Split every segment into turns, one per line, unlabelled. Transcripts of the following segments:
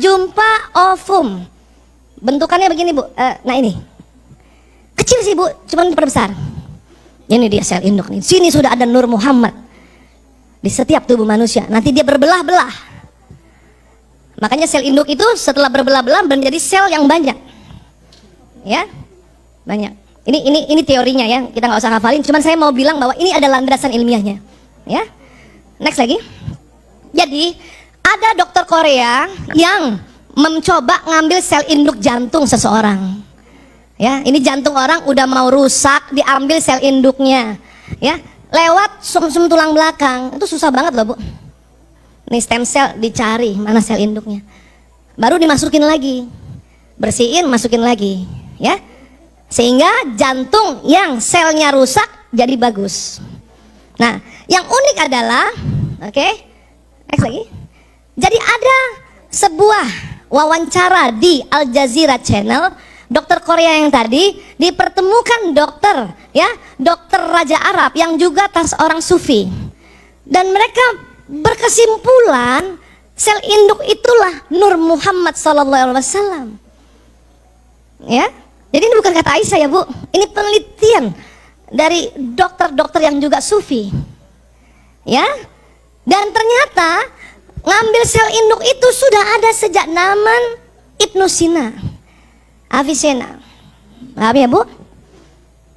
jumpa ovum. Bentukannya begini Bu, nah ini kecil sih Bu, cuman diperbesar. Ini dia sel induk nih. Sini sudah ada Nur Muhammad di setiap tubuh manusia. Nanti dia berbelah-belah. Makanya sel induk itu setelah berbelah-belah menjadi sel yang banyak. Ya, banyak. Ini teorinya ya, kita nggak usah hafalin. Cuman saya mau bilang bahwa ini ada landasan ilmiahnya. Ya, next lagi. Jadi ada dokter Korea yang mencoba ngambil sel induk jantung seseorang. Ya, ini jantung orang udah mau rusak, diambil sel induknya. Ya, lewat sumsum tulang belakang. Itu susah banget loh Bu. Nih stem cell dicari mana sel induknya. Baru dimasukin lagi. Bersihin, masukin lagi, ya. Sehingga jantung yang selnya rusak jadi bagus. Nah, yang unik adalah, oke, next lagi. Jadi ada sebuah wawancara di Al Jazeera Channel, dokter Korea yang tadi dipertemukan dokter, ya, dokter Raja Arab yang juga seorang sufi, dan mereka berkesimpulan sel induk itulah Nur Muhammad SAW. Ya, jadi ini bukan kata Aisyah ya Bu, ini penelitian dari dokter-dokter yang juga sufi, ya, dan ternyata ngambil sel induk itu sudah ada sejak zaman Ibnu Sina, Avicenna. Paham ya Bu?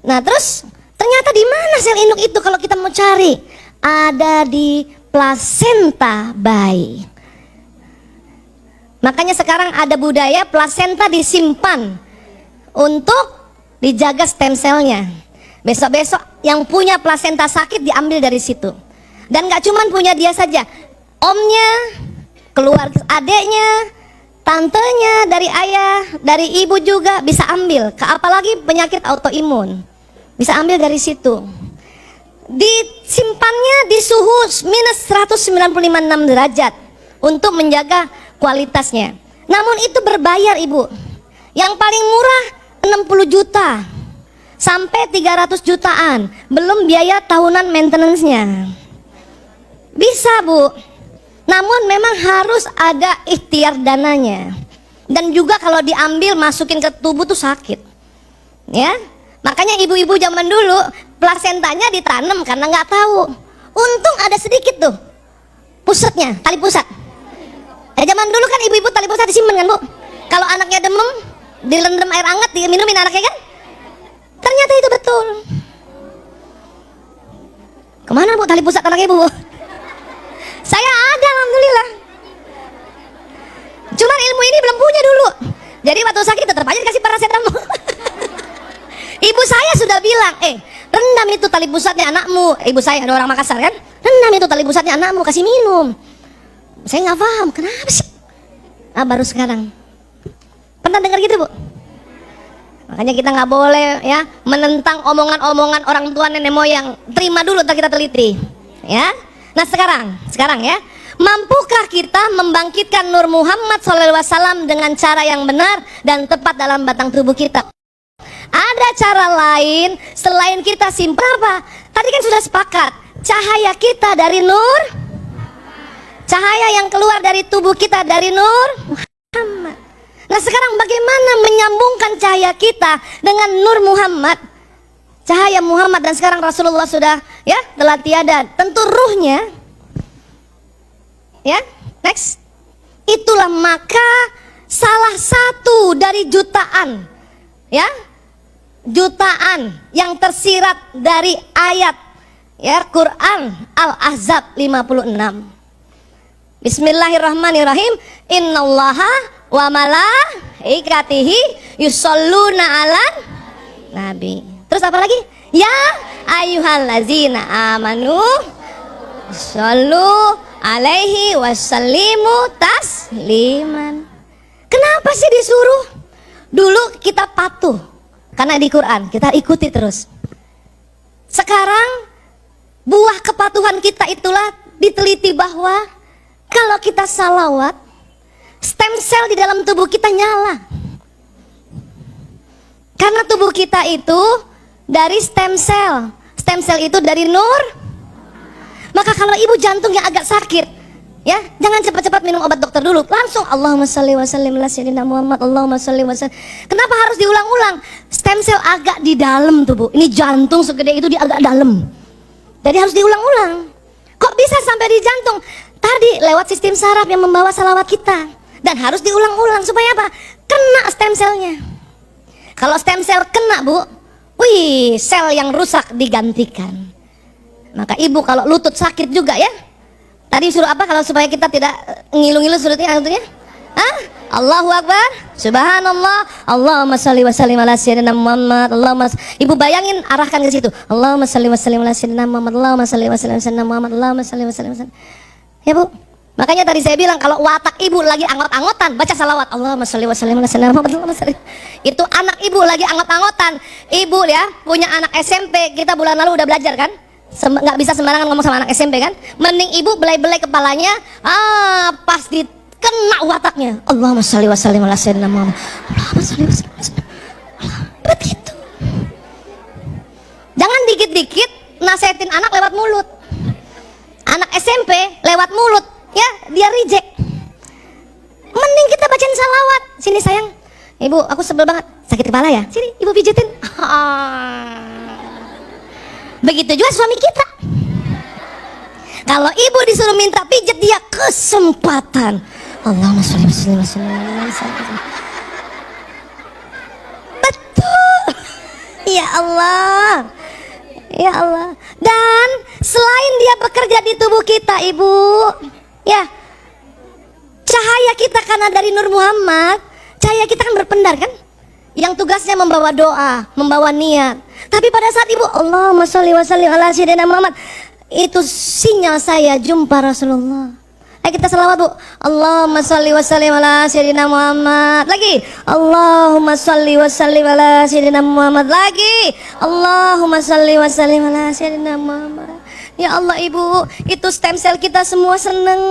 Nah terus ternyata di mana sel induk itu kalau kita mau cari? Ada di plasenta bayi. Makanya sekarang ada budaya plasenta disimpan untuk dijaga stem selnya. Besok-besok yang punya plasenta sakit diambil dari situ. Dan gak cuman punya dia saja, omnya, keluarga adeknya, tantenya, dari ayah, dari ibu juga bisa ambil. Apalagi penyakit autoimun, bisa ambil dari situ. Disimpannya di suhu minus 195,6 derajat untuk menjaga kualitasnya. Namun itu berbayar Ibu. Yang paling murah 60 juta sampai 300 jutaan, belum biaya tahunan maintenance-nya. Bisa Bu, namun memang harus ada ikhtiar dananya. Dan juga kalau diambil masukin ke tubuh tuh sakit. Ya, makanya ibu-ibu zaman dulu plasentanya ditanam karena nggak tahu. Untung ada sedikit tuh pusatnya, tali pusat. Zaman dulu kan ibu-ibu tali pusat disimpan kan Bu. Kalau anaknya demam, direndam air hangat, diminumin anaknya kan. Ternyata itu betul. Kemana Bu tali pusat anaknya ibu? Saya ada alhamdulillah. Cuman ilmu ini belum punya dulu. Jadi waktu sakit tetap aja dikasih paracetamol. Ibu saya sudah bilang, rendam itu tali pusatnya anakmu. Ibu saya ada orang Makassar kan, rendam itu tali pusatnya anakmu, kasih minum. Saya nggak paham kenapa sih. Baru sekarang. Pernah dengar gitu Bu? Makanya kita nggak boleh ya menentang omongan-omongan orang tua nenek moyang. Terima dulu, ntar kita teliti. Ya. Nah sekarang ya, mampukah kita membangkitkan Nur Muhammad SAW dengan cara yang benar dan tepat dalam batang tubuh kita? Ada cara lain selain kita simpan apa? Tadi kan sudah sepakat, cahaya kita dari Nur, cahaya yang keluar dari tubuh kita dari Nur Muhammad. Nah sekarang bagaimana menyambungkan cahaya kita dengan Nur Muhammad, cahaya Muhammad, dan sekarang Rasulullah sudah ya telah tiada, tentu ruhnya ya. Next, itulah maka salah satu dari jutaan ya, jutaan yang tersirat dari ayat ya Quran Al-Ahzab 56. Bismillahirrahmanirrahim. Innallaha wa malaikatihi yusholluna 'alan nabi. Terus apa lagi? Ya ayyuhallazina amanu shollu alaihi wasallimu tasliman. Kenapa sih disuruh? Dulu kita patuh karena di Quran kita ikuti terus. Sekarang buah kepatuhan kita itulah diteliti bahwa kalau kita salawat, stem cell di dalam tubuh kita nyala. Karena tubuh kita itu dari stem cell. Stem cell itu dari Nur. Maka kalau ibu jantungnya agak sakit, Ya, jangan cepat-cepat minum obat dokter dulu. Langsung Allahumma shalli wa sallim ala sayyidina Muhammad. Allahumma shalli wa sallim. Kenapa harus diulang-ulang? Stem cell agak di dalam tuh, Bu. Ini jantung segede itu di agak dalam. Jadi harus diulang-ulang. Kok bisa sampai di jantung? Tadi lewat sistem saraf yang membawa salawat kita. Dan harus diulang-ulang supaya apa? Kena stem cellnya. Kalau stem cell kena, Bu, wih, sel yang rusak digantikan. Maka ibu kalau lutut sakit juga ya. Tadi suruh apa kalau supaya kita tidak ngilu-ngilu surutnya? Hah? Allahu Akbar, Subhanallah, Allahumma shalli wa sallim ala sayyidina Muhammad. Ibu bayangin, arahkan ke situ. Allahumma shalli wa sallim ala sayyidina Muhammad. Allahumma shalli wa sallim ala sayyidina Muhammad. Allahumma shalli wa sallim ala sayyidina Muhammad. Ya, Bu. Makanya tadi saya bilang kalau watak ibu lagi anggot-anggotan, baca salawat. Allahumma shalli wa sallim ala sayyidina Muhammad. Allahumma shalli. Itu anak ibu lagi anggot-anggotan. Ibu ya punya anak SMP, kita bulan lalu udah belajar kan? Nggak bisa sembarangan ngomong sama anak SMP kan? Mending ibu belai-belai kepalanya, pas dikena wataknya. Allahumma shalli wa sallim ala sayyidina Muhammad. Allahumma shalli wa sallim ala sayyidina Muhammad. Begitu. Jangan dikit-dikit nasihatin anak lewat mulut. Anak SMP lewat mulut, ya dia reject. Mending kita bacain salawat. Sini sayang, ibu aku sebel banget, sakit kepala ya. Sini ibu pijetin. Begitu juga suami kita. Kalau ibu disuruh minta pijet, dia kesempatan. Allahumma sholli wa sallim ala sayyidina Muhammad. Betul. Ya Allah. Ya Allah. Dan selain dia bekerja di tubuh kita, ibu, ya, cahaya kita karena dari Nur Muhammad, cahaya kita kan berpendar kan? Yang tugasnya membawa doa, membawa niat. Tapi pada saat ibu Allahumma sholli wa sallim ala sayyidina Muhammad, itu sinyal saya jumpa Rasulullah. Ayo kita selawat, Bu. Allahumma sholli wa sallim ala sayyidina Muhammad. Lagi. Allahumma sholli wa sallim ala sayyidina Muhammad. Lagi. Allahumma sholli wa sallim ala sayyidina Muhammad. Ya Allah, ibu, itu stem cell kita semua seneng.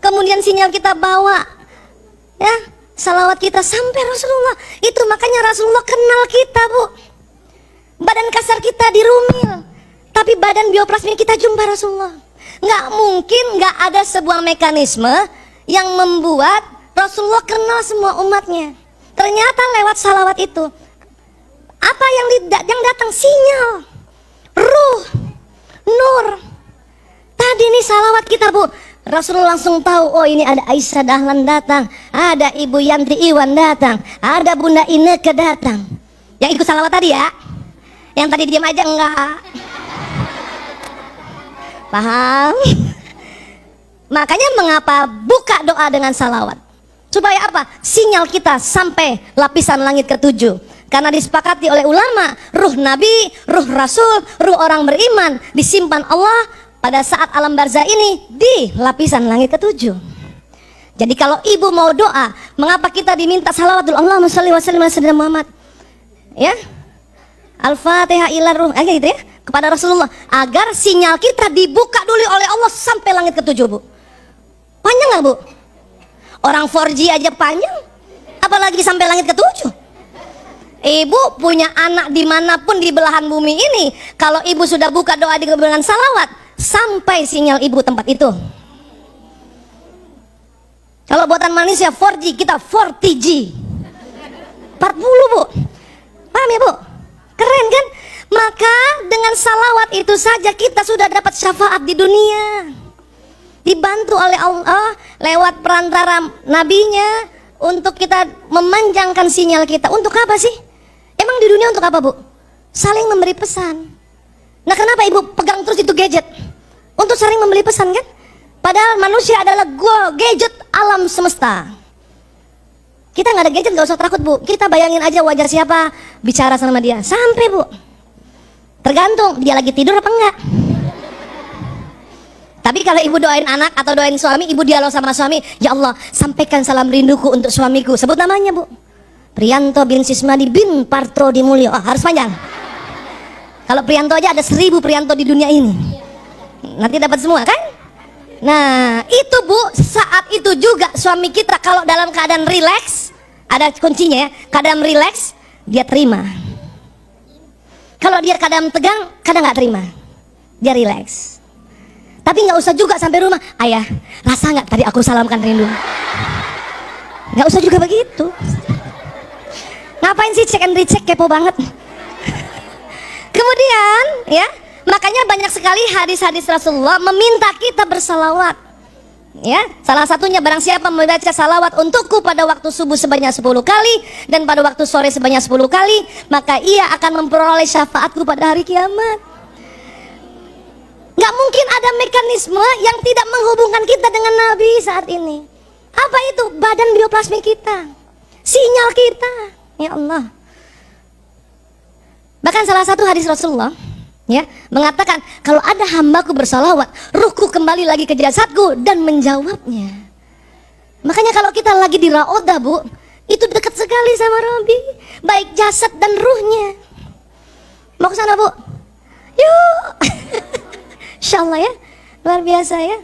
Kemudian sinyal kita bawa, ya, salawat kita sampai Rasulullah. Itu makanya Rasulullah kenal kita, Bu. Badan kasar kita dirumil, tapi badan bioplasmi kita jumpa Rasulullah. Nggak mungkin nggak ada sebuah mekanisme yang membuat Rasulullah kenal semua umatnya. Ternyata lewat salawat itu, apa yang datang? Sinyal, ruh, nur. Tadi nih salawat kita, Bu. Rasulullah langsung tahu, oh ini ada Aisyah Dahlan datang, ada Ibu Yantri Iwan datang, ada Bunda Ineke datang. Yang ikut salawat tadi ya, yang tadi diam aja enggak. Paham? Makanya mengapa buka doa dengan salawat? Supaya apa? Sinyal kita sampai lapisan langit ketujuh. Karena disepakati oleh ulama, ruh Nabi, ruh Rasul, ruh orang beriman disimpan Allah pada saat alam barzah ini di lapisan langit ketujuh. Jadi kalau ibu mau doa, mengapa kita diminta salawat dulu? Allahumma sholli wa sallim ala sayyidina Muhammad. Ya, Al-Fatihah ila ruh, gitu ya, kepada Rasulullah, agar sinyal kita dibuka dulu oleh Allah sampai langit ketujuh, Bu. Panjang nggak, Bu? Orang 4G aja panjang, apalagi sampai langit ketujuh. Ibu punya anak dimanapun di belahan bumi ini, kalau ibu sudah buka doa dengan salawat, sampai sinyal ibu tempat itu. Kalau buatan manusia 4G, kita 40G 40, Bu. Paham ya, Bu? Keren kan? Maka dengan salawat itu saja kita sudah dapat syafaat di dunia, dibantu oleh Allah lewat perantara nabinya untuk kita memanjangkan sinyal kita. Untuk apa sih? Emang di dunia untuk apa, Bu? Saling memberi pesan. Nah, kenapa ibu pegang terus itu gadget? Untuk saling memberi pesan kan? Padahal manusia adalah gadget alam semesta. Kita nggak ada gadget, nggak usah takut, Bu. Kita bayangin aja wajah siapa, bicara sama dia. Sampai, Bu. Tergantung dia lagi tidur apa enggak. Tapi kalau ibu doain anak atau doain suami, ibu dialog sama suami, ya Allah, sampaikan salam rinduku untuk suamiku. Sebut namanya, Bu. Priyanto bin Sismadi bin Partro di Mulyo. Oh, harus panjang. Kalau Priyanto aja ada 1000 Priyanto di dunia ini. Nanti dapat semua kan? Nah, itu, Bu, saat itu juga suami kita kalau dalam keadaan rileks, ada kuncinya ya, keadaan rileks, dia terima. Kalau dia keadaan tegang, kadang nggak terima. Dia rileks. Tapi nggak usah juga sampai rumah, ayah, rasa nggak tadi aku salamkan rindu? Nggak usah juga begitu. Ngapain sih cek and recheck, kepo banget. Kemudian ya, makanya banyak sekali hadis-hadis Rasulullah meminta kita bersalawat. Ya, salah satunya barang siapa membaca salawat untukku pada waktu subuh sebanyak 10 kali dan pada waktu sore sebanyak 10 kali, maka ia akan memperoleh syafaatku pada hari kiamat. Gak mungkin ada mekanisme yang tidak menghubungkan kita dengan Nabi saat ini. Apa itu? Badan bioplasmik kita, sinyal kita. Ya Allah. Bahkan salah satu hadis Rasulullah ya mengatakan, kalau ada hambaku bersalawat, ruhku kembali lagi ke jasadku dan menjawabnya. Makanya kalau kita lagi di Raudah, Bu, itu dekat sekali sama Rabbi, baik jasad dan ruhnya. Mau ke sana, Bu? Yuk. Insyaallah ya, luar biasa ya.